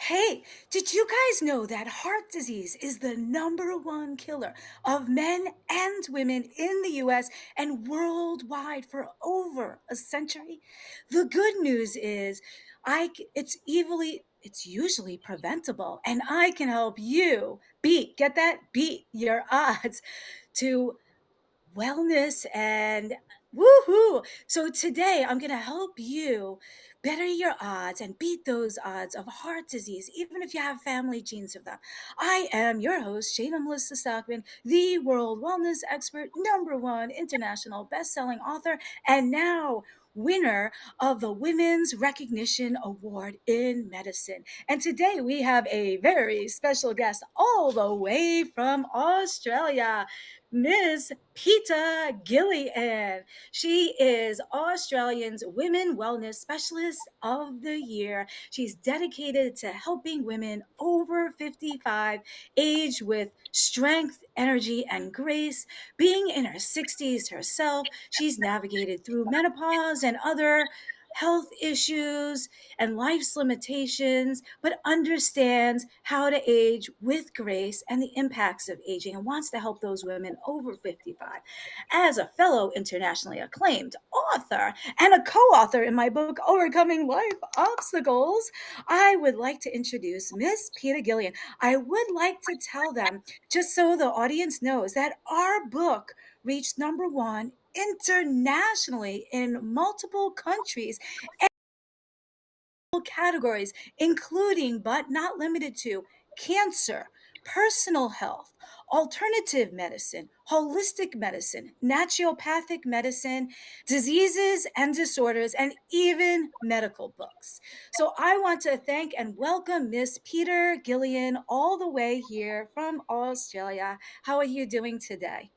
Hey, did you guys know that heart disease is the number one killer of men and women in the US and worldwide for over a century? The good news is it's usually preventable and I can help you beat your odds to wellness and woohoo. So today I'm going to help you better your odds and beat those odds of heart disease, even if you have family genes of them. I am your host, Shayna Melissa Stockman, the world wellness expert, number one international best-selling author, and now winner of the Women's Recognition Award in Medicine. And today we have a very special guest all the way from Australia. Miss Peter Gillian. She is Australian's Women Wellness Specialist of the Year. She's dedicated to helping women over 55 age with strength, energy, and grace. Being in her 60s herself, she's navigated through menopause and other health issues and life's limitations, but understands how to age with grace and the impacts of aging and wants to help those women over 55. As a fellow internationally acclaimed author and a co author in my book, Overcoming Life Obstacles, I would like to introduce Miss Peter Gillian. I would like to tell them, just so the audience knows, that our book reached number one internationally in multiple countries categories, including but not limited to cancer, personal health, alternative medicine, holistic medicine, naturopathic medicine, diseases and disorders, and even medical books. So I want to thank and welcome Miss Peter Gillian all the way here from Australia. How are you doing today?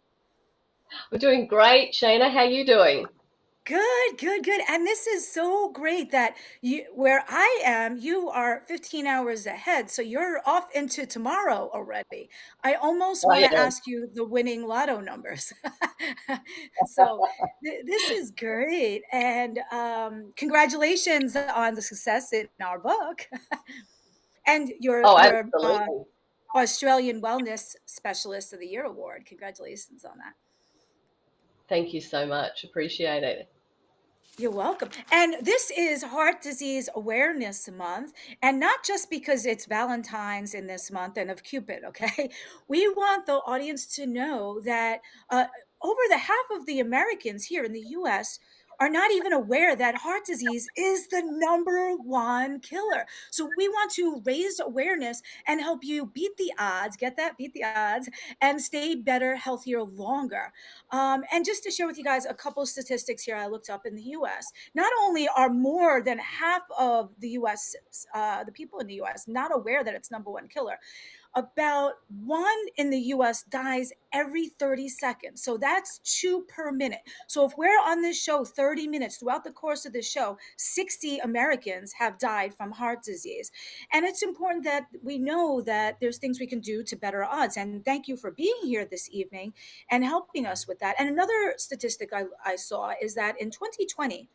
We're doing great, Shayna. How you doing? Good, good, good. And this is so great that where I am, you are 15 hours ahead. So you're off into tomorrow already. I almost want to I ask you the winning lotto numbers. So this is great. And congratulations on the success in our book and Oh, your absolutely. Australian Wellness Specialist of the Year award. Congratulations on that. Thank you so much. Appreciate it. You're welcome. And this is Heart Disease Awareness Month, and not just because it's Valentine's in this month and of Cupid, okay? We want the audience to know that over the half of the Americans here in the US are not even aware that heart disease is the number one killer. So we want to raise awareness and help you beat the odds, get that, beat the odds, and stay better, healthier, longer. And just to share with you guys a couple of statistics here I looked up in the US, not only are more than half of the US, the people in the US, not aware that it's number one killer, about one in the US dies every 30 seconds. So that's two per minute. So if we're on this show 30 minutes throughout the course of the show, 60 Americans have died from heart disease. And it's important that we know that there's things we can do to better our odds. And thank you for being here this evening and helping us with that. And another statistic I saw is that in 2020,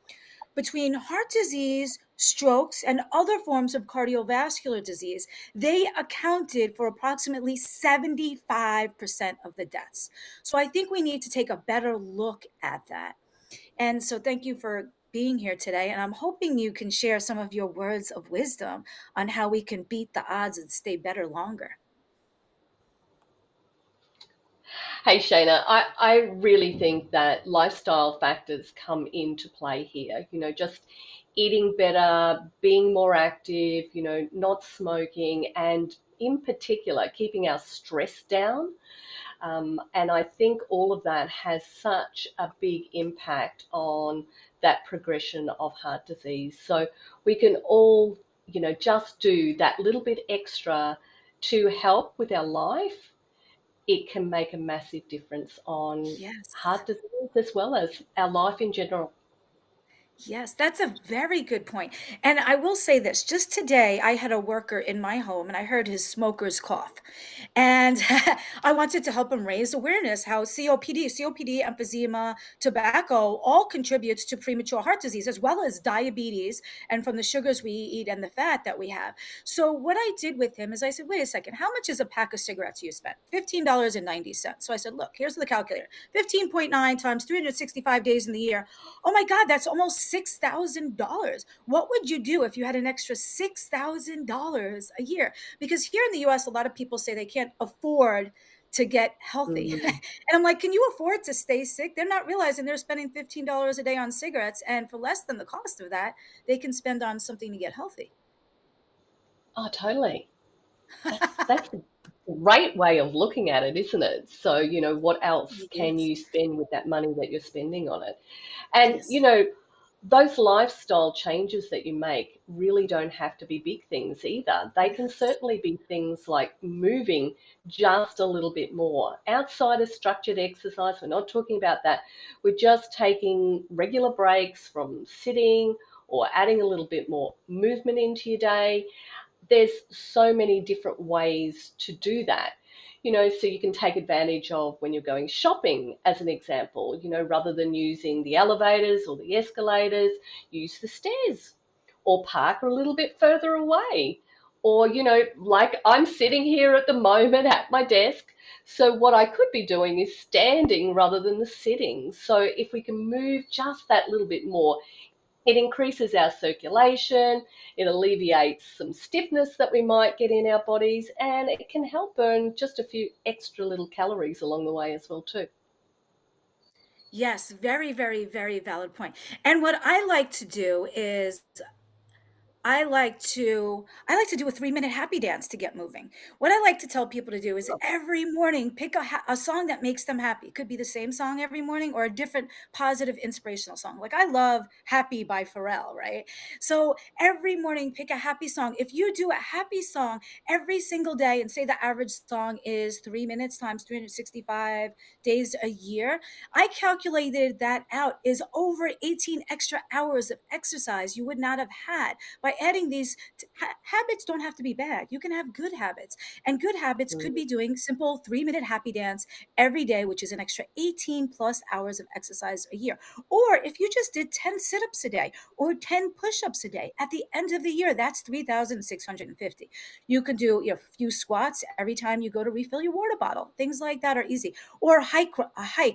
between heart disease, strokes, and other forms of cardiovascular disease, they accounted for approximately 75% of the deaths. So I think we need to take a better look at that. And so thank you for being here today. And I'm hoping you can share some of your words of wisdom on how we can beat the odds and stay better longer. Hey, Shayna, I really think that lifestyle factors come into play here. Just eating better, being more active, not smoking, and in particular, keeping our stress down. And I think all of that has such a big impact on that progression of heart disease. So we can all, just do that little bit extra to help with our life. It can make a massive difference on Yes. heart disease as well as our life in general. Yes, that's a very good point. And I will say this, just today I had a worker in my home and I heard his smoker's cough. And I wanted to help him raise awareness how COPD, emphysema, tobacco all contributes to premature heart disease as well as diabetes and from the sugars we eat and the fat that we have. So what I did with him is I said, wait a second, how much is a pack of cigarettes you spent? $15.90. So I said, look, here's the calculator. 15.9 times 365 days in the year. Oh my God, that's almost $6,000. What would you do if you had an extra $6,000 a year? Because here in the US, a lot of people say they can't afford to get healthy. And Mm. I'm like, can you afford to stay sick? They're not realizing they're spending $15 a day on cigarettes. And for less than the cost of that, they can spend on something to get healthy. Oh, totally. That's a great way of looking at it, isn't it? So, what else can Yes. you spend with that money that you're spending on it? And, Yes. those lifestyle changes that you make really don't have to be big things either. They can Yes. certainly be things like moving just a little bit more outside of structured exercise. We're not talking about that. We're just taking regular breaks from sitting or adding a little bit more movement into your day. There's so many different ways to do that. So you can take advantage of when you're going shopping, as an example, rather than using the elevators or the escalators, use the stairs or park a little bit further away. Or, like I'm sitting here at the moment at my desk. So what I could be doing is standing rather than the sitting. So if we can move just that little bit more, it increases our circulation, it alleviates some stiffness that we might get in our bodies, and it can help burn just a few extra little calories along the way as well too. Yes, very, very, very valid point. And what I like to do is I like to do a 3-minute happy dance to get moving. What I like to tell people to do is every morning pick a song that makes them happy. It could be the same song every morning or a different positive inspirational song. Like I love Happy by Pharrell, right? So every morning pick a happy song. If you do a happy song every single day and say the average song is 3 minutes times 365 days a year, I calculated that out is over 18 extra hours of exercise you would not have had by adding these habits. Don't have to be bad. You can have good habits, and good habits could Mm. be doing simple 3-minute happy dance every day, which is an extra 18 plus hours of exercise a year. Or if you just did 10 sit-ups a day or 10 push-ups a day, at the end of the year, that's 3,650. You can do a few squats every time you go to refill your water bottle. Things like that are easy. Or hike,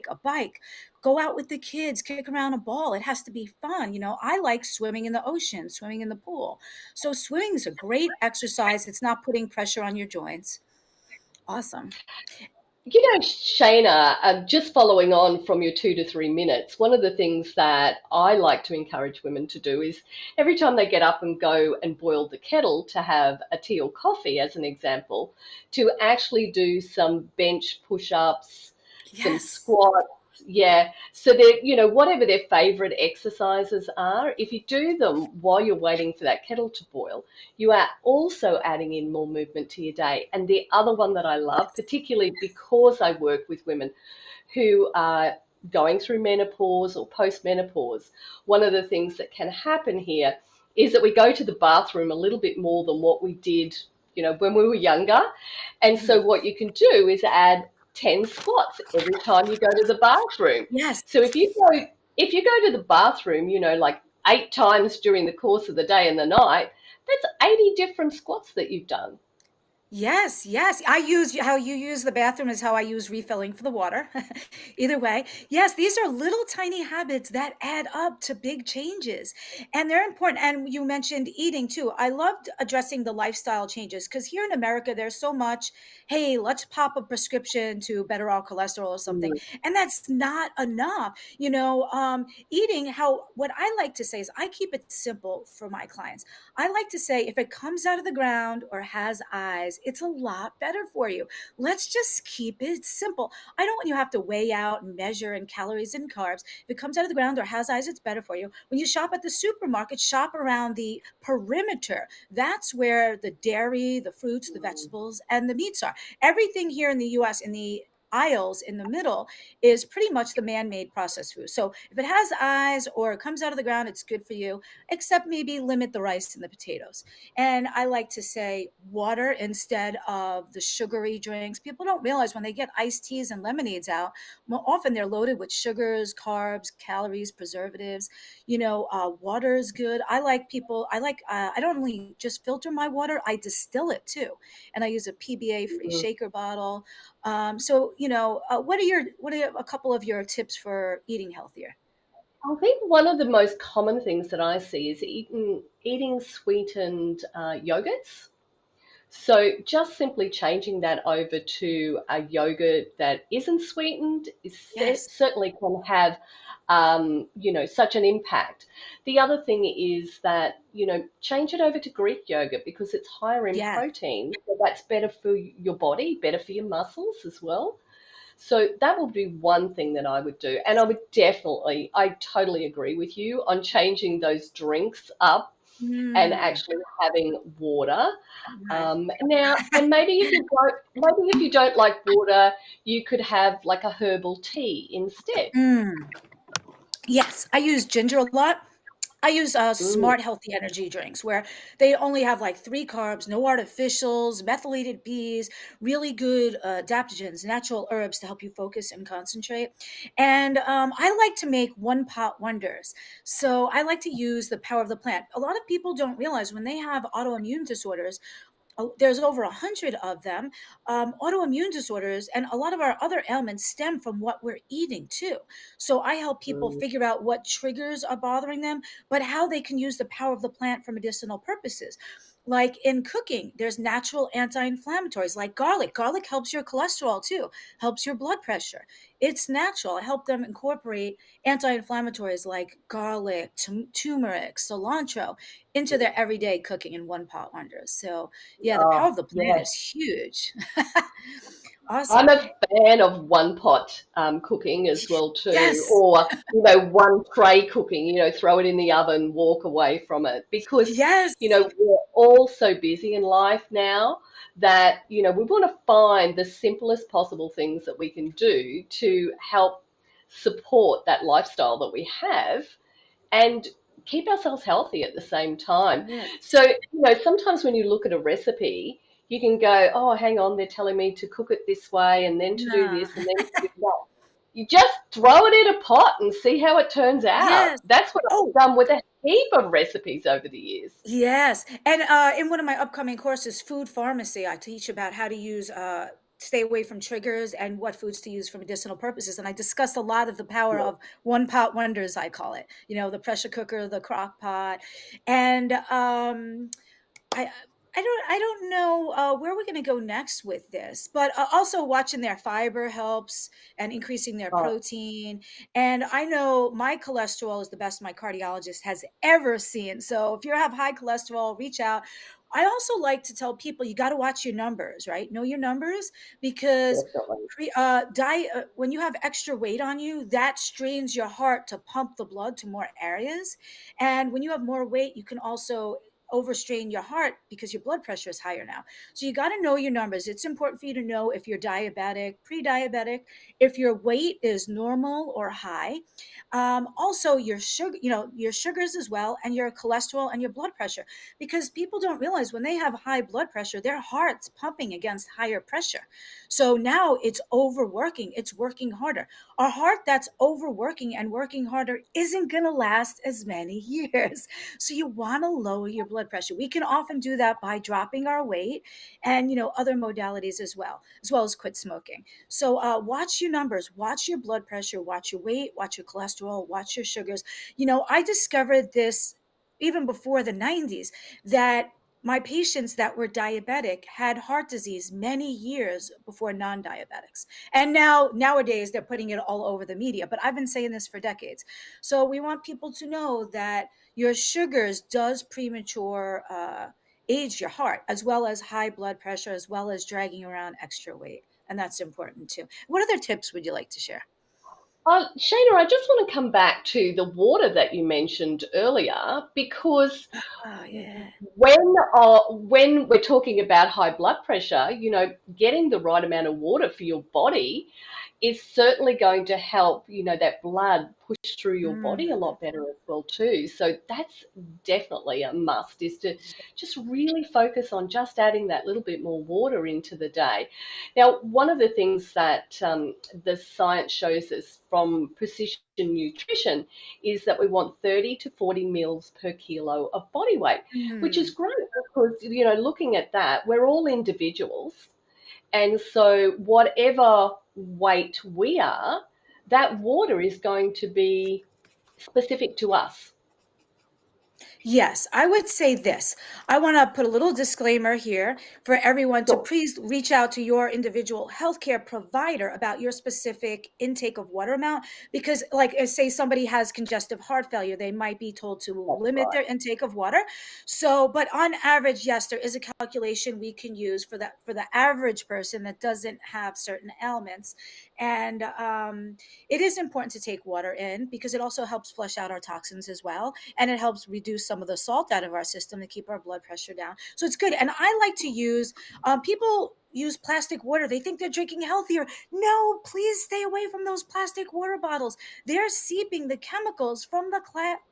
a bike, go out with the kids, kick around a ball. It has to be fun. I like swimming in the ocean, swimming in the pool. So swimming is a great exercise. It's not putting pressure on your joints. Awesome. Shayna, just following on from your 2 to 3 minutes, one of the things that I like to encourage women to do is every time they get up and go and boil the kettle to have a tea or coffee, as an example, to actually do some bench push ups, some Yes. squats. Yeah. So that, whatever their favorite exercises are, if you do them while you're waiting for that kettle to boil, you are also adding in more movement to your day. And the other one that I love, particularly because I work with women who are going through menopause or postmenopause, one of the things that can happen here is that we go to the bathroom a little bit more than what we did, when we were younger. And so Mhm. what you can do is add 10 squats every time you go to the bathroom. Yes. So if you go to the bathroom, like 8 times during the course of the day and the night, that's 80 different squats that you've done. Yes, yes. I use how you use the bathroom is how I use refilling for the water. Either way. Yes, these are little tiny habits that add up to big changes. And they're important. And you mentioned eating too. I loved addressing the lifestyle changes because here in America, there's so much, hey, let's pop a prescription to better our cholesterol or something. Mm. And that's not enough. Eating, what I like to say is I keep it simple for my clients. I like to say if it comes out of the ground or has eyes, it's a lot better for you. Let's just keep it simple. I don't want you to have to weigh out and measure in calories and carbs. If it comes out of the ground or has eyes, it's better for you. When you shop at the supermarket, shop around the perimeter. That's where the dairy, the fruits, the vegetables, and the meats are. Everything here in the US in the aisles in the middle is pretty much the man-made processed food. So if it has eyes or it comes out of the ground, it's good for you, except maybe limit the rice and the potatoes. And I like to say water instead of the sugary drinks. People don't realize when they get iced teas and lemonades out, more often they're loaded with sugars, carbs, calories, preservatives. Water is good. I don't only just filter my water, I distill it too. And I use a PBA free Mm. shaker bottle. What are a couple of your tips for eating healthier? I think one of the most common things that I see is eating sweetened yogurts. So just simply changing that over to a yogurt that isn't sweetened is Yes. certainly can have, such an impact. The other thing is that, change it over to Greek yogurt because it's higher in Yes. protein. So that's better for your body, better for your muscles as well. So that would be one thing that I would do. And I totally agree with you on changing those drinks up and Mm, actually having water. right. Now, and maybe if you don't like water, you could have like a herbal tea instead. Mm. Yes, I use ginger a lot. I use Mm, smart healthy energy drinks where they only have like three carbs, no artificials, methylated bees, really good adaptogens, natural herbs to help you focus and concentrate. And I like to make one pot wonders. So I like to use the power of the plant. A lot of people don't realize when they have autoimmune disorders, there's over 100 of them. Autoimmune disorders and a lot of our other ailments stem from what we're eating too. So I help people mm, figure out what triggers are bothering them, but how they can use the power of the plant for medicinal purposes. Like in cooking, there's natural anti-inflammatories like garlic. Garlic helps your cholesterol too, helps your blood pressure. It's natural. I help them incorporate anti-inflammatories like garlic, turmeric, cilantro into their mm. everyday cooking in one pot wonders. So yeah, the power Oh, of the plant yeah. is huge. I'm Awesome. a fan of one pot cooking as well too, Yes. or one tray cooking. Throw it in the oven, walk away from it, because Yes. we're all so busy in life now that we want to find the simplest possible things that we can do to help support that lifestyle that we have and keep ourselves healthy at the same time. So, Yes. sometimes when you look at a recipe, you can go, oh, hang on, they're telling me to cook it this way and then to do Nah. this and then to do that. You just throw it in a pot and see how it turns out. Yes. That's what I've Oh, done with a heap of recipes over the years. yes. And in one of my upcoming courses, food pharmacy, I teach about how to use stay away from triggers and what foods to use for medicinal purposes. And I discuss a lot of the power Yeah, of one pot wonders, I call it. The pressure cooker, the crock pot. And I I don't know where we're going to go next with this, but also watching their fiber helps and increasing their oh, protein. And I know my cholesterol is the best my cardiologist has ever seen. So if you have high cholesterol, reach out. I also like to tell people you got to watch your numbers, right? Know your numbers because definitely. when you have extra weight on you, that strains your heart to pump the blood to more areas. And when you have more weight, you can also overstrain your heart because your blood pressure is higher now. So you got to know your numbers. It's important for you to know if you're diabetic, pre-diabetic, if your weight is normal or high. Also your sugar, your sugars as well, and your cholesterol and your blood pressure. Because people don't realize when they have high blood pressure, their heart's pumping against higher pressure. So now it's overworking, it's working harder. A heart that's overworking and working harder isn't going to last as many years. So you want to lower your blood pressure. We can often do that by dropping our weight and other modalities as well as quit smoking. So watch your numbers, watch your blood pressure, watch your weight, watch your cholesterol, watch your sugars. I discovered this even before the 90s that my patients that were diabetic had heart disease many years before non-diabetics. And nowadays they're putting it all over the media, but I've been saying this for decades. So we want people to know that your sugars does premature age your heart, as well as high blood pressure, as well as dragging around extra weight. And that's important too. What other tips would you like to share? Shayna, I just want to come back to the water that you mentioned earlier because Oh, yeah. when we're talking about high blood pressure, getting the right amount of water for your body is certainly going to help, that blood push through your body a Mm, lot better as well too. So that's definitely a must, is to just really focus on just adding that little bit more water into the day. Now, one of the things that the science shows us from precision nutrition is that we want 30 to 40 mils per kilo of body weight, which is mm. great because, looking at that, we're all individuals. And so, whatever weight we are, that water is going to be specific to us. Yes, I would say this. I want to put a little disclaimer here for everyone to Sure. please reach out to your individual healthcare provider about your specific intake of water amount. Because, like, say somebody has congestive heart failure, they might be told to That's limit right. their intake of water. So, but on average, yes, there is a calculation we can use for that for the average person that doesn't have certain ailments. And it is important to take water in because it also helps flush out our toxins as well, and it helps reduce some of the salt out of our system to keep our blood pressure down. So it's good. And I like to use, people use plastic water. They think they're drinking healthier. No, please stay away from those plastic water bottles. They're seeping the chemicals from the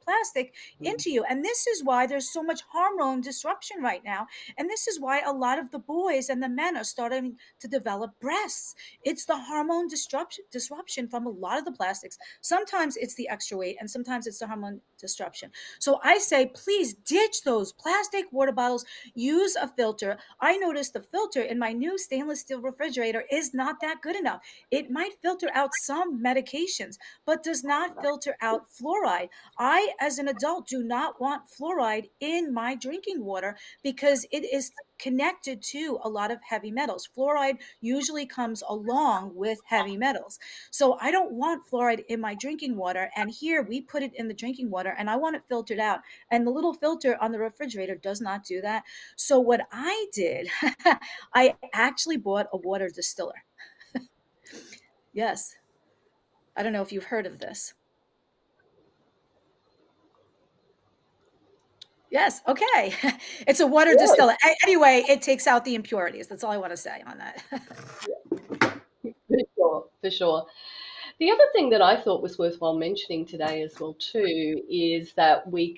plastic into you. And this is why there's so much hormone disruption right now. And this is why a lot of the boys and the men are starting to develop breasts. It's the hormone disruption from a lot of the plastics. Sometimes it's the extra weight, and sometimes it's the hormone disruption. So I say, please ditch those plastic water bottles. Use a filter. I noticed the filter in my new stainless steel refrigerator is not that good enough. It might filter out some medications, but does not filter out fluoride. I, as an adult, do not want fluoride in my drinking water because it is connected to a lot of heavy metals. Fluoride usually comes along with heavy metals. So I don't want fluoride in my drinking water. And here we put it in the drinking water and I want it filtered out. And the little filter on the refrigerator does not do that. So what I did, I actually bought a water distiller. Yes. I don't know if you've heard of this. Yes. Okay. It's a water Yes, distiller. Anyway, it takes out the impurities. That's all I want to say on that. for sure, for sure. The other thing that I thought was worthwhile mentioning today as well too is that we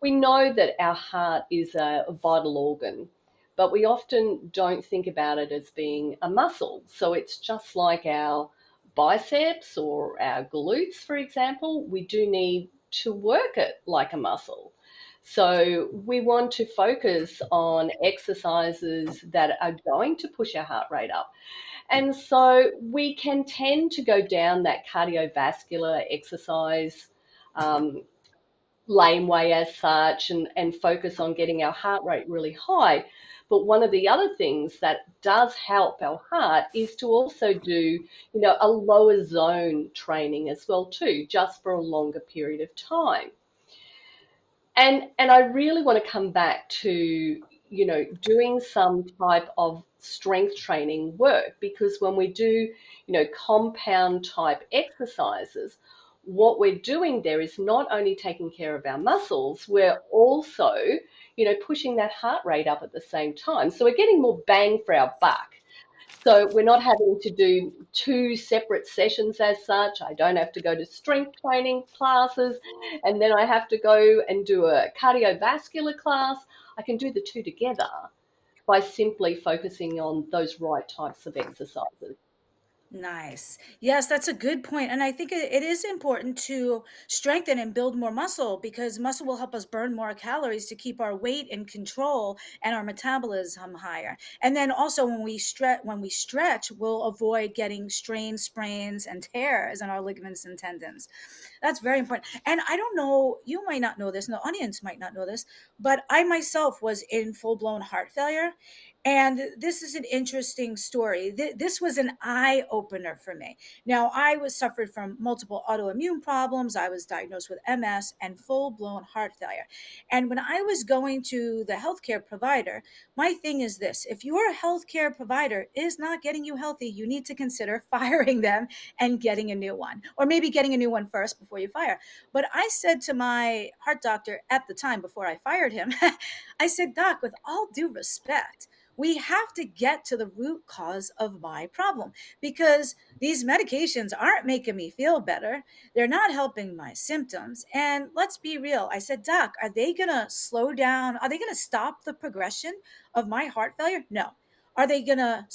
know that our heart is a vital organ, but we often don't think about it as being a muscle. So it's just like our biceps or our glutes, for example, we do need to work it like a muscle. So we want to focus on exercises that are going to push our heart rate up. And so we can tend to go down that cardiovascular exercise um, laneway as such, and focus on getting our heart rate really high. But one of the other things that does help our heart is to also do, a lower zone training as well too, just for a longer period of time. And I really want to come back to, doing some type of strength training work, because when we do, compound type exercises, what we're doing there is not only taking care of our muscles, we're also, pushing that heart rate up at the same time. So we're getting more bang for our buck. So we're not having to do two separate sessions as such. I don't have to go to strength training classes and then I have to go and do a cardiovascular class. I can do the two together by simply focusing on those right types of exercises. Nice. Yes, that's a good point. And I think it is important to strengthen and build more muscle because muscle will help us burn more calories to keep our weight in control and our metabolism higher. And then also when we stretch, we'll avoid getting strains, sprains, and tears in our ligaments and tendons. That's very important. And I don't know, you might not know this, and the audience might not know this, but I myself was in full blown heart failure. And this is an interesting story. This was an eye opener for me. Now, I was suffered from multiple autoimmune problems. I was diagnosed with MS and full blown heart failure. And when I was going to the healthcare provider, my thing is this: if your healthcare provider is not getting you healthy, you need to consider firing them and getting a new one, or maybe getting a new one first before you fire. But I said to my heart doctor at the time before I fired him, I said, Doc, with all due respect, we have to get to the root cause of my problem, because these medications aren't making me feel better. They're not helping my symptoms. And let's be real. I said, Doc, are they going to slow down? Are they going to stop the progression of my heart failure? No. Are they going to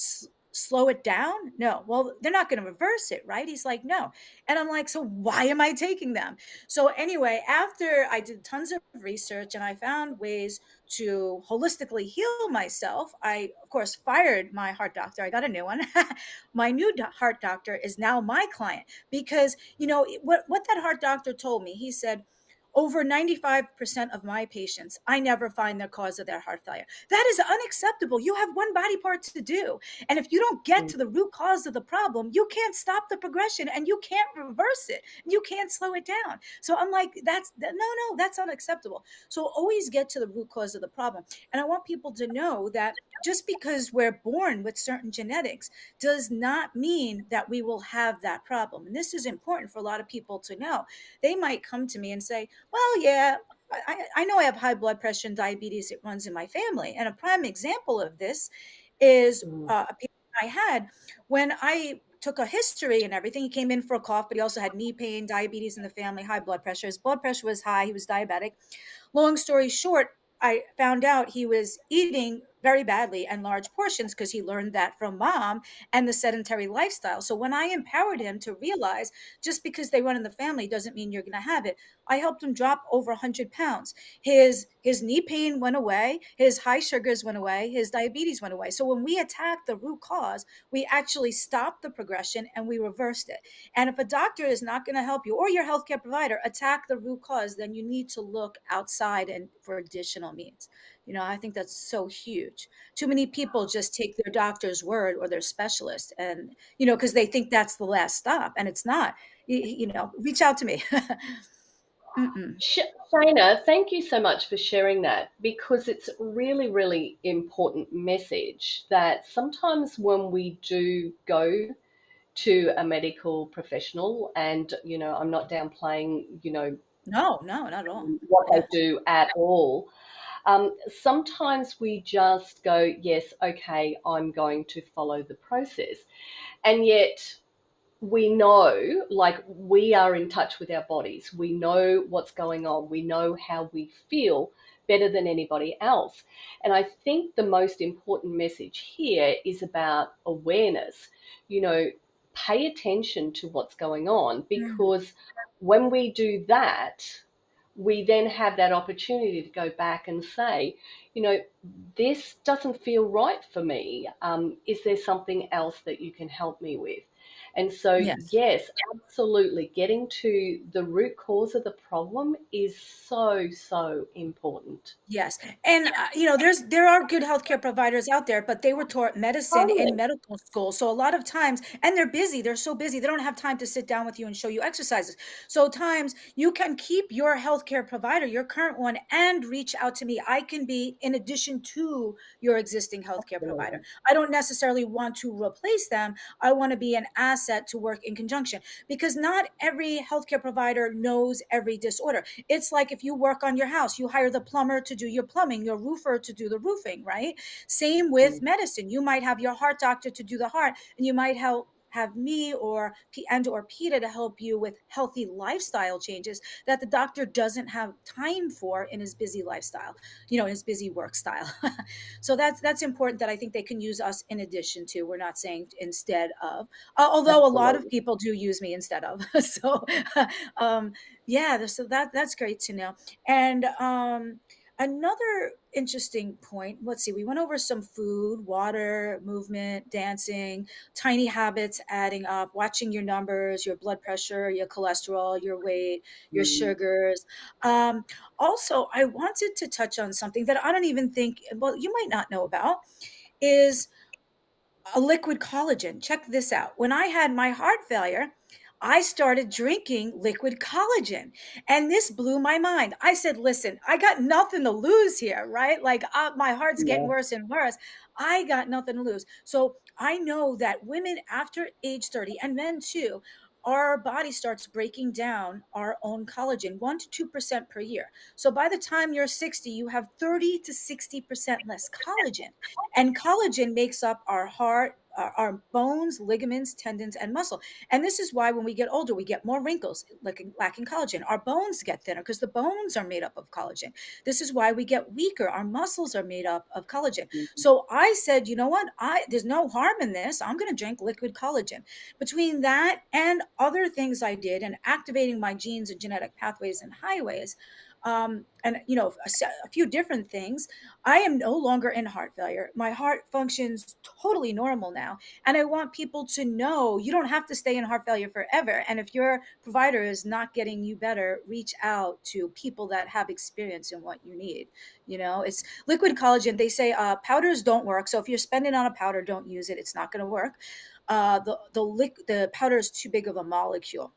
slow it down? No. Well, they're not going to reverse it, right? He's like, no. And I'm like, so why am I taking them? So, anyway, after I did tons of research and I found ways to holistically heal myself, I, of course, fired my heart doctor. I got a new one. My new heart doctor is now my client because, what that heart doctor told me, he said, over 95% of my patients, I never find the cause of their heart failure. That is unacceptable. You have one body part to do. And if you don't get Mm. to the root cause of the problem, you can't stop the progression and you can't reverse it. You can't slow it down. So I'm like, no, that's unacceptable. So always get to the root cause of the problem. And I want people to know that just because we're born with certain genetics does not mean that we will have that problem. And this is important for a lot of people to know. They might come to me and say, well, yeah, I know I have high blood pressure and diabetes. It runs in my family. And a prime example of this is Mm. a patient I had when I took a history and everything. He came in for a cough, but he also had knee pain, diabetes in the family, high blood pressure. His blood pressure was high. He was diabetic. Long story short, I found out he was eating very badly and large portions because he learned that from mom and the sedentary lifestyle. So when I empowered him to realize just because they run in the family doesn't mean you're going to have it, I helped him drop over 100 pounds. His knee pain went away, his high sugars went away, his diabetes went away. So when we attacked the root cause, we actually stopped the progression and we reversed it. And if a doctor is not going to help you, or your healthcare provider attack the root cause, then you need to look outside and for additional means. I think that's so huge. Too many people just take their doctor's word or their specialist, and because they think that's the last stop, and it's not. Reach out to me. Mm-mm. Shayna, thank you so much for sharing that because it's a really, really important message that sometimes when we do go to a medical professional, and I'm not downplaying, No, no, not at all. what they Yeah. do at all. Sometimes we just go, yes, okay, I'm going to follow the process. And yet, we know, like, we are in touch with our bodies. We know what's going on. We know how we feel better than anybody else. And I think the most important message here is about awareness. You know, pay attention to what's going on Mm. because when we do that, we then have that opportunity to go back and say, this doesn't feel right for me. Is there something else that you can help me with? And so, Yes. yes, absolutely, getting to the root cause of the problem is so, so important. Yes. And there are good healthcare providers out there, but they were taught medicine in Totally. medical school. So a lot of times, and they're busy, they're so busy, they don't have time to sit down with you and show you exercises. So times you can keep your healthcare provider, your current one, and reach out to me. I can be in addition to your existing healthcare provider. Absolutely. I don't necessarily want to replace them. I want to be an asset to work in conjunction, because not every healthcare provider knows every disorder. It's like if you work on your house, you hire the plumber to do your plumbing, your roofer to do the roofing, right? Same with Mm. medicine. You might have your heart doctor to do the heart, and you might have me or Peter to help you with healthy lifestyle changes that the doctor doesn't have time for in his busy lifestyle, in his busy work style. So that's important, that I think they can use us in addition to. We're not saying instead of, although a lot of Absolutely. people do use me instead of. So um, yeah, so that's great to know. And another interesting point, let's see, we went over some food, water, movement, dancing, tiny habits adding up, watching your numbers, your blood pressure, your cholesterol, your weight, your Mm. sugars. Um, Also, I wanted to touch on something that I don't even think, well, you might not know about. is a liquid collagen. Check this out. When I had my heart failure, I started drinking liquid collagen, and this blew my mind. I said, listen, I got nothing to lose here, right? Like, my heart's getting Yeah. worse and worse. I got nothing to lose. So I know that women after age 30, and men too, our body starts breaking down our own collagen 1 to 2% per year. So by the time you're 60, you have 30 to 60% less collagen. And collagen makes up our heart, our bones, ligaments, tendons, and muscle. And this is why when we get older, we get more wrinkles, lacking collagen. Our bones get thinner because the bones are made up of collagen. This is why we get weaker. Our muscles are made up of collagen. Mhm. So I said, you know what? There's no harm in this. I'm going to drink liquid collagen. Between that and other things I did and activating my genes and genetic pathways and highways, and a few different things, I am no longer in heart failure. My heart functions totally normal now. And I want people to know you don't have to stay in heart failure forever. And if your provider is not getting you better, reach out to people that have experience in what you need. It's liquid collagen. They say powders don't work. So if you're spending on a powder, don't use it. It's not going to work. The powder is too big of a molecule.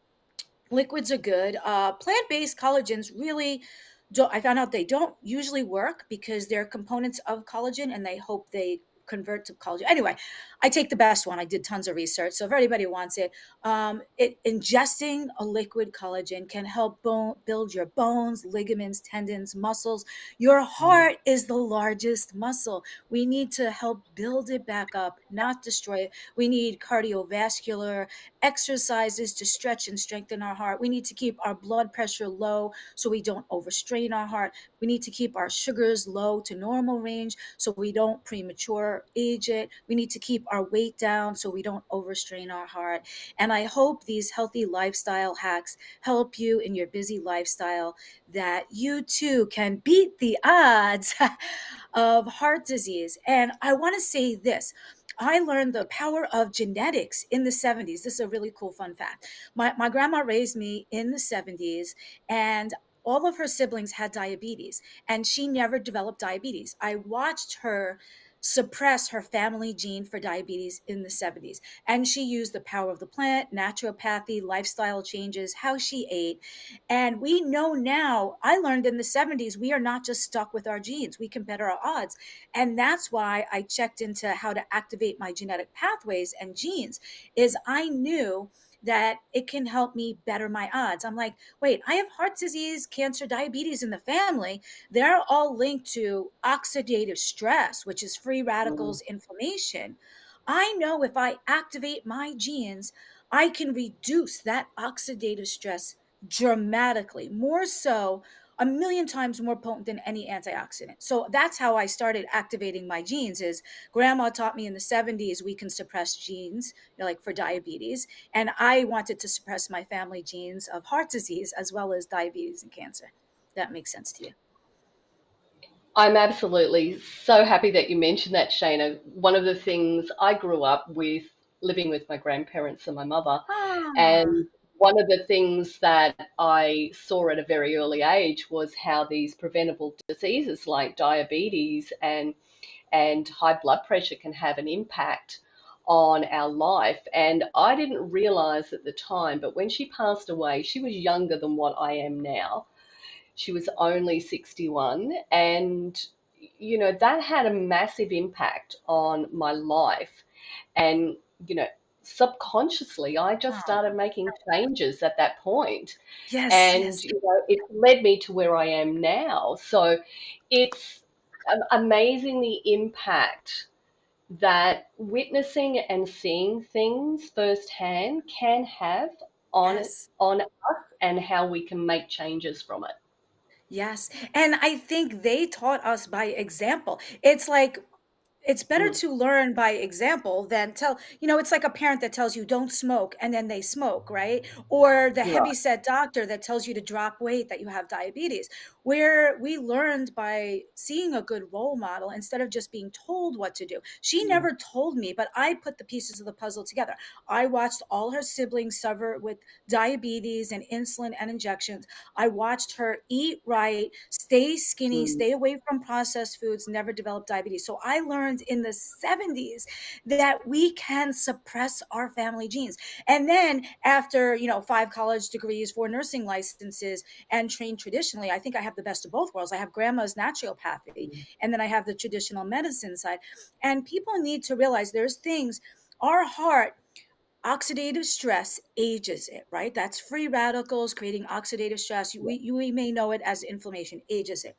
Liquids are good. Plant-based collagens really don't, I found out they don't usually work because they're components of collagen and they hope they convert to collagen. Anyway, I take the best one. I did tons of research. So if anybody wants it, ingesting a liquid collagen can help build your bones, ligaments, tendons, muscles. Your Mhm. heart is the largest muscle. We need to help build it back up, not destroy it. We need cardiovascular exercises to stretch and strengthen our heart. We need to keep our blood pressure low so we don't overstrain our heart. We need to keep our sugars low to normal range so we don't premature age it. We need to keep our weight down so we don't overstrain our heart. And I hope these healthy lifestyle hacks help you in your busy lifestyle, that you too can beat the odds of heart disease. And I want to say this. I learned the power of genetics in the 70s. This is a really cool fun fact. My grandma raised me in the 70s, and all of her siblings had diabetes, and she never developed diabetes. I watched her suppress her family gene for diabetes in the 70s. And she used the power of the plant, naturopathy, lifestyle changes, how she ate. And we know now, I learned in the 70s, we are not just stuck with our genes, we can better our odds. And that's why I checked into how to activate my genetic pathways and genes, is I knew that it can help me better my odds. I'm like, wait, I have heart disease, cancer, diabetes in the family. They're all linked to oxidative stress, which is free Mhm. radicals, inflammation. I know if I activate my genes, I can reduce that oxidative stress dramatically, more so, a million times more potent than any antioxidant. So that's how I started activating my genes. Is grandma taught me in the 70s we can suppress genes, like for diabetes, and I wanted to suppress my family genes of heart disease as well as diabetes and cancer. That makes sense to you. I'm absolutely so happy that you mentioned that, Shayna. One of the things I grew up with, living with my grandparents and my mother, Ah, and one of the things that I saw at a very early age was how these preventable diseases like diabetes and high blood pressure can have an impact on our life. And I didn't realize at the time, but when she passed away, she was younger than what I am now. She was only 61. And, that had a massive impact on my life. And, you know, subconsciously, I just started oh, making changes at that point. yes, And, yes, it led me to where I am now. So it's amazing the impact that witnessing and seeing things firsthand can have on yes. on us and how we can make changes from it. Yes. And I think they taught us by example. It's like, it's better Mm, to learn by example than it's like a parent that tells you don't smoke and then they smoke, right? Or the right. heavy set doctor that tells you to drop weight, that you have diabetes. where we learned by seeing a good role model instead of just being told what to do. She Mm, never told me, but I put the pieces of the puzzle together. I watched all her siblings suffer with diabetes and insulin and injections. I watched her eat right, stay skinny, mm, stay away from processed foods, never develop diabetes. So I learned in the 70s that we can suppress our family genes. And then after, 5 college degrees, 4 nursing licenses, and trained traditionally, I think I have the best of both worlds. I have grandma's naturopathy, mm. and then I have the traditional medicine side. And people need to realize there's things, our heart, oxidative stress ages it, right? That's free radicals creating oxidative stress. Yeah. We may know it as inflammation, ages it.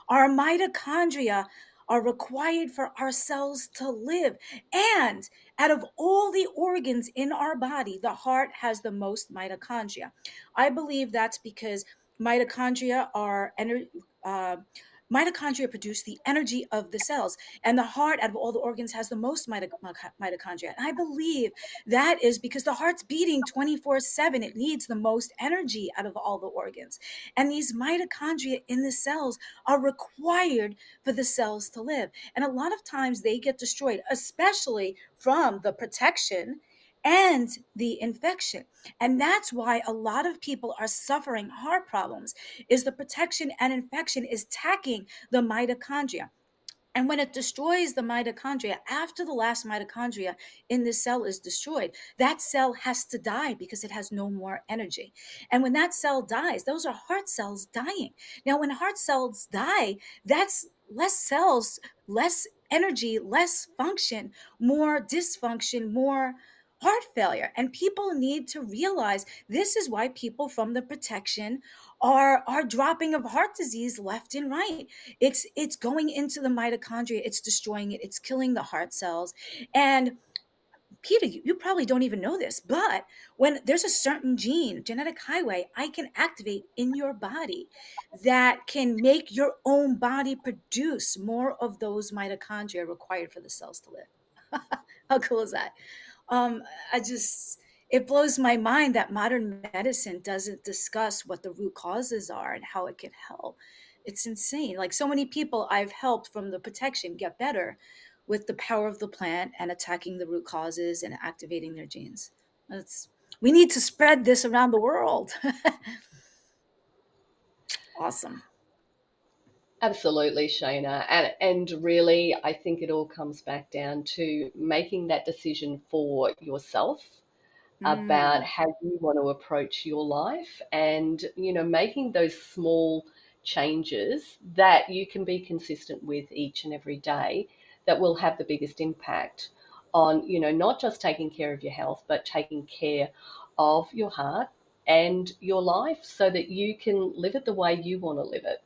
Our mitochondria are required for our cells to live. And out of all the organs in our body, the heart has the most mitochondria. I believe that's because mitochondria are uh, mitochondria produce the energy of the cells, and the heart, out of all the organs, has the most mitochondria. And I believe that is because the heart's beating 24/7. It needs the most energy out of all the organs. And these mitochondria in the cells are required for the cells to live. And a lot of times they get destroyed, especially from the protection and the infection. And that's why a lot of people are suffering heart problems, is the protection and infection is attacking the mitochondria. And when it destroys the mitochondria, after the last mitochondria in the cell is destroyed, that cell has to die because it has no more energy. And when that cell dies, those are heart cells dying. Now, when heart cells die, that's less cells, less energy, less function, more dysfunction, more heart failure. And people need to realize this is why people from the protection are dropping of heart disease left and right. It's going into the mitochondria, it's destroying it, it's killing the heart cells. And Peter, you probably don't even know this, but when there's a certain gene, genetic highway, I can activate in your body that can make your own body produce more of those mitochondria required for the cells to live. How cool is that? um I just, it blows my mind that modern medicine doesn't discuss what the root causes are and how it can help. It's insane. Like, so many people I've helped from the protection get better with the power of the plant and attacking the root causes and activating their genes. That's, we need to spread this around the world. Awesome. Absolutely, Shayna. And really, I think it all comes back down to making that decision for yourself about Mm, how you want to approach your life and, making those small changes that you can be consistent with each and every day that will have the biggest impact on, not just taking care of your health, but taking care of your heart and your life so that you can live it the way you want to live it.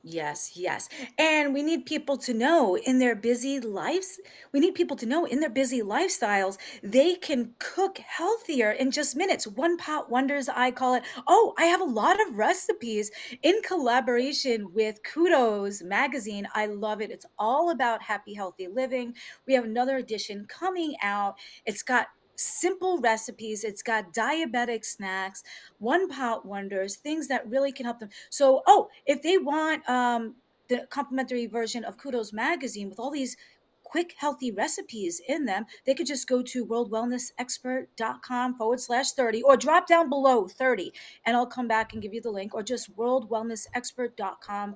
yes, yes. And we need people to know in their busy lives, we need people to know in their busy lifestyles, they can cook healthier in just minutes. One pot wonders, I call it. Oh, I have a lot of recipes in collaboration with Kudos magazine. I love it. It's all about happy, healthy living. We have another edition coming out. It's got simple recipes, it's got diabetic snacks, one pot wonders, things that really can help them. So, oh, if they want the complimentary version of Kudos magazine with all these quick, healthy recipes in them, they could just go to worldwellnessexpert.com/30 or drop down below 30 and I'll come back and give you the link, or just worldwellnessexpert.com/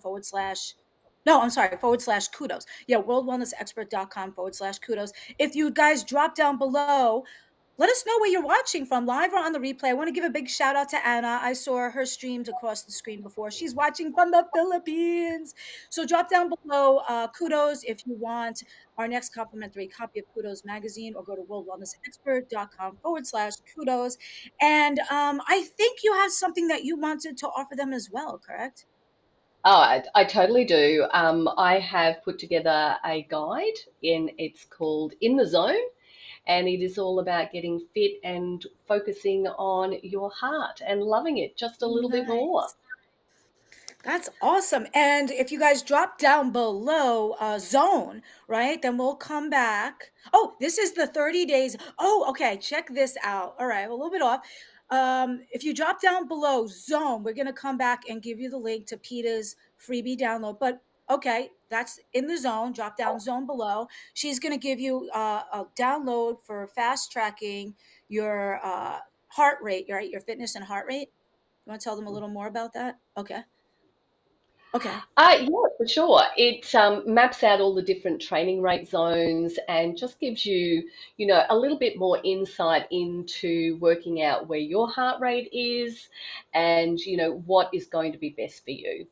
no, I'm sorry, /kudos. Yeah, worldwellnessexpert.com/kudos. If you guys drop down below, let us know where you're watching from, live or on the replay. I want to give a big shout out to Anna. I saw her streamed across the screen before. She's watching from the Philippines. So drop down below Kudos if you want our next complimentary copy of Kudos magazine, or go to worldwellnessexpert.com/kudos. And I think you have something that you wanted to offer them as well, correct? Oh, I totally do. I have put together a guide it's called In the Zone, and it is all about getting fit and focusing on your heart and loving it just a little bit more. Nice. That's awesome. And if you guys drop down below zone, right, then we'll come back. Oh, this is the 30 days. Oh, okay. Check this out. All right. A little bit off. If you drop down below zone, we're going to come back and give you the link to PETA's freebie download. But okay, that's in the zone, drop down zone below. She's going to give you a download for fast tracking your heart rate, your fitness and heart rate. You want to tell them a little more about that? Okay. Okay. Yeah, for sure. It maps out all the different training rate zones and just gives you, a little bit more insight into working out where your heart rate is and, what is going to be best for you.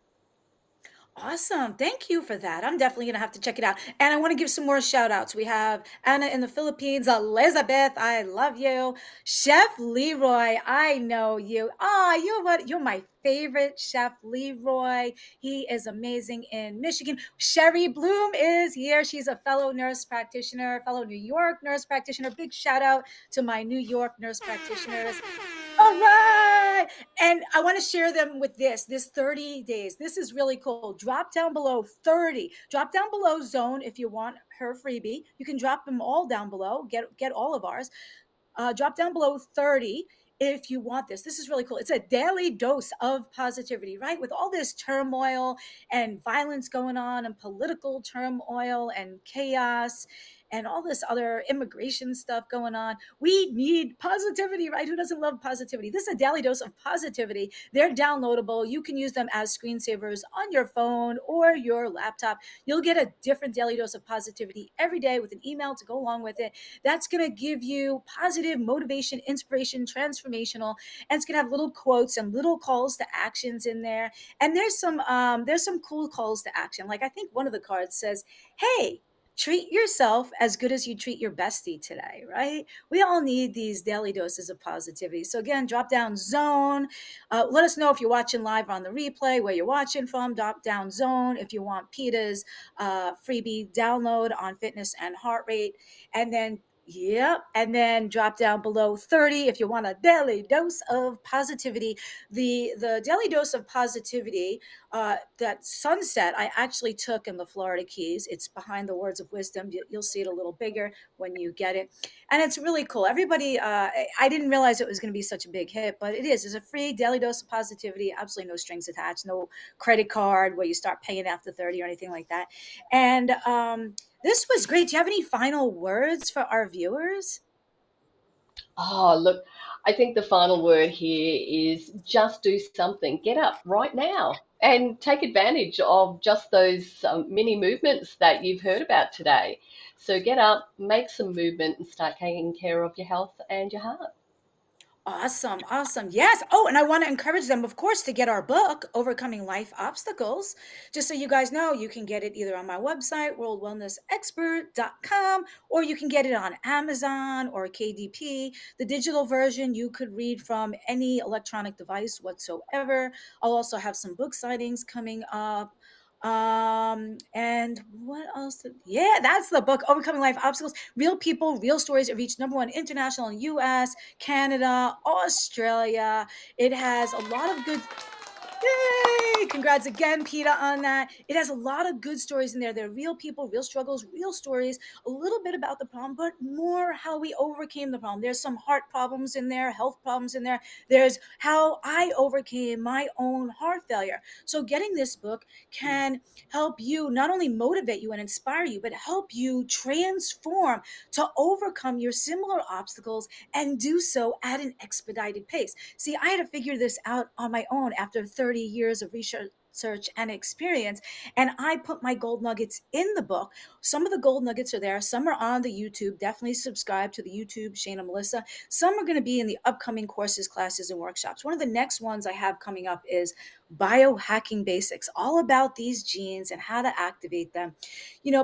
Awesome. Thank you for that. I'm definitely going to have to check it out. And I want to give some more shout outs. We have Anna in the Philippines, Elizabeth, I love you. Chef Leroy, I know you. Ah, you're what? You're my favorite Chef Leroy. He is amazing in Michigan. Sherry Bloom is here. She's a fellow nurse practitioner, fellow New York nurse practitioner. Big shout out to my New York nurse practitioners. All right. And I want to share them with this 30 days. This is really cool. Drop down below 30. Drop down below zone if you want her freebie. You can drop them all down below. Get all of ours. Drop down below 30 if you want this. This is really cool. It's a daily dose of positivity, right? With all this turmoil and violence going on and political turmoil and chaos and all this other immigration stuff going on. We need positivity, right? Who doesn't love positivity? This is a daily dose of positivity. They're downloadable. You can use them as screensavers on your phone or your laptop. You'll get a different daily dose of positivity every day with an email to go along with it. That's going to give you positive motivation, inspiration, transformational, and it's going to have little quotes and little calls to actions in there. And there's some cool calls to action. Like I think one of the cards says, "Hey, treat yourself as good as you treat your bestie today," right? We all need these daily doses of positivity. So again, drop down zone. Let us know if you're watching live on the replay, where you're watching from. Drop down zone if you want PETA's freebie download on fitness and heart rate. And then yep. And then drop down below 30 if you want a daily dose of positivity. The daily dose of positivity, that sunset I actually took in the Florida Keys. It's behind the words of wisdom. You'll see it a little bigger when you get it. And it's really cool. Everybody, I didn't realize it was going to be such a big hit, but it is. It's a free daily dose of positivity, absolutely no strings attached, no credit card where you start paying after 30 or anything like that. And this was great. Do you have any final words for our viewers? Oh, look, I think the final word here is just do something. Get up right now and take advantage of just those mini movements that you've heard about today. So get up, make some movement, and start taking care of your health and your heart. Awesome, awesome. Yes. Oh, and I want to encourage them, of course, to get our book, Overcoming Life Obstacles. Just so you guys know, you can get it either on my website, worldwellnessexpert.com, or you can get it on Amazon or KDP. The digital version you could read from any electronic device whatsoever. I'll also have some book signings coming up. And what else? Yeah, that's the book, Overcoming Life Obstacles. Real people, real stories. It reached number one international in US, Canada, Australia. It has a lot of good. Yay! Congrats again, PETA, on that. It has a lot of good stories in there. They're real people, real struggles, real stories, a little bit about the problem, but more how we overcame the problem. There's some heart problems in there, health problems in there. There's how I overcame my own heart failure. So getting this book can help you not only motivate you and inspire you, but help you transform to overcome your similar obstacles and do so at an expedited pace. See, I had to figure this out on my own after 30 years of research and experience, and I put my gold nuggets in the book. Some of the gold nuggets are there, some are on the YouTube. Definitely subscribe to the YouTube Shayna Melissa. Some are going to be in the upcoming courses, classes, and workshops. One of the next ones I have coming up is biohacking basics, all about these genes and how to activate them.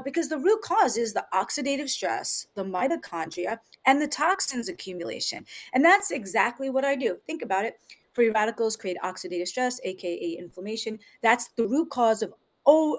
Because the root cause is the oxidative stress, the mitochondria, and the toxins accumulation. And that's exactly what I do. Think about it. Free radicals create oxidative stress, aka inflammation. That's the root cause of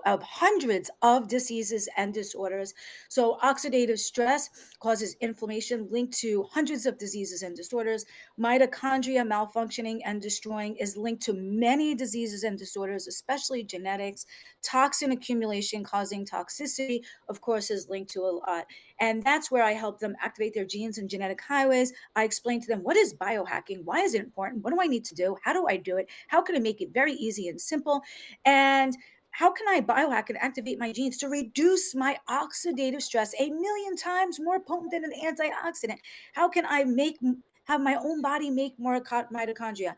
of hundreds of diseases and disorders. So oxidative stress causes inflammation linked to hundreds of diseases and disorders. Mitochondria malfunctioning and destroying is linked to many diseases and disorders, especially genetics. Toxin accumulation causing toxicity, of course, is linked to a lot. And that's where I help them activate their genes and genetic highways. I explain to them, what is biohacking? Why is it important? What do I need to do? How do I do it? How can I make it very easy and simple? And how can I biohack and activate my genes to reduce my oxidative stress a million times more potent than an antioxidant? How can I have my own body make more mitochondria,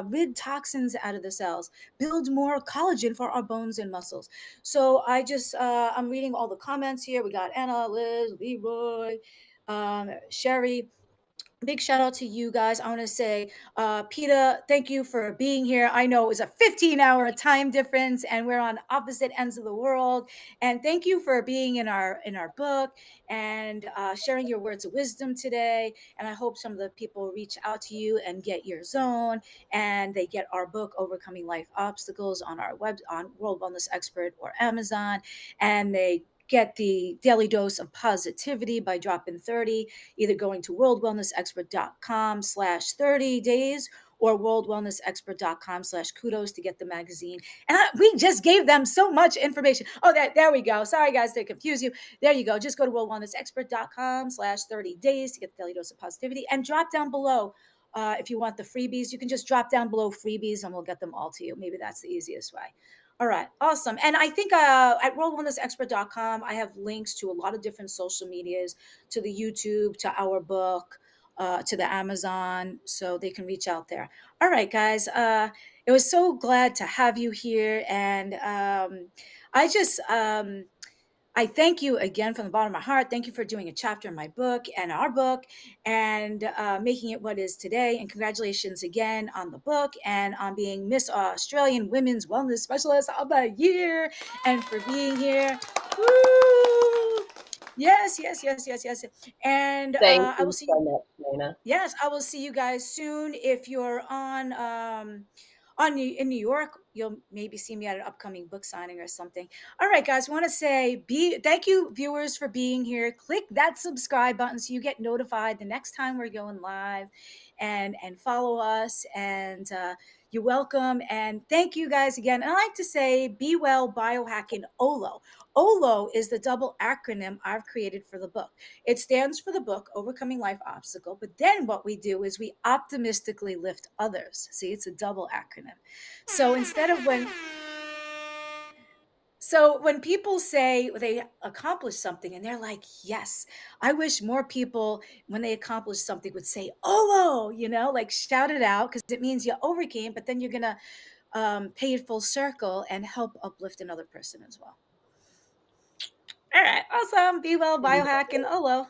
rid toxins out of the cells, build more collagen for our bones and muscles? So I'm reading all the comments here. We got Anna, Liz, Leroy, Sherry. Big shout out to you guys. I want to say, Peter, thank you for being here. I know it was a 15-hour time difference, and we're on opposite ends of the world. And thank you for being in our book and sharing your words of wisdom today. And I hope some of the people reach out to you and get your zone, and they get our book, Overcoming Life Obstacles, on our web on World Wellness Expert or Amazon, and they get the daily dose of positivity by dropping 30, either going to worldwellnessexpert.com/30 days or worldwellnessexpert.com/kudos to get the magazine. And we just gave them so much information. Oh, there we go. Sorry, guys, to confuse you. There you go. Just go to worldwellnessexpert.com/30 days to get the daily dose of positivity and drop down below. If you want the freebies, you can just drop down below freebies and we'll get them all to you. Maybe that's the easiest way. All right, awesome. And I think at worldwellnessexpert.com, I have links to a lot of different social medias, to the YouTube, to our book, to the Amazon, so they can reach out there. All right, guys. It was so glad to have you here. And I just, I thank you again from the bottom of my heart. Thank you for doing a chapter in my book and our book and making it what is today. And congratulations again on the book and on being Miss Australian Women's Wellness Specialist of the Year and for being here. Woo! Yes, yes, yes, yes, yes. And Thank I will you see you. so much, Shayna. Yes, I will see you guys soon. If you're in New York, you'll maybe see me at an upcoming book signing or something. All right, guys, want to say thank you, viewers, for being here. Click that subscribe button so you get notified the next time we're going live, and follow us. And you're welcome. And thank you guys again. And I like to say, be well, biohacking OLO. OLO is the double acronym I've created for the book. It stands for the book, Overcoming Life Obstacle. But then what we do is we optimistically lift others. See, it's a double acronym. So instead of when people say they accomplish something and they're like, yes, I wish more people, when they accomplish something, would say, oh, like shout it out because it means you overcame, but then you're going to pay it full circle and help uplift another person as well. All right. Awesome. Be well, biohack, and hello.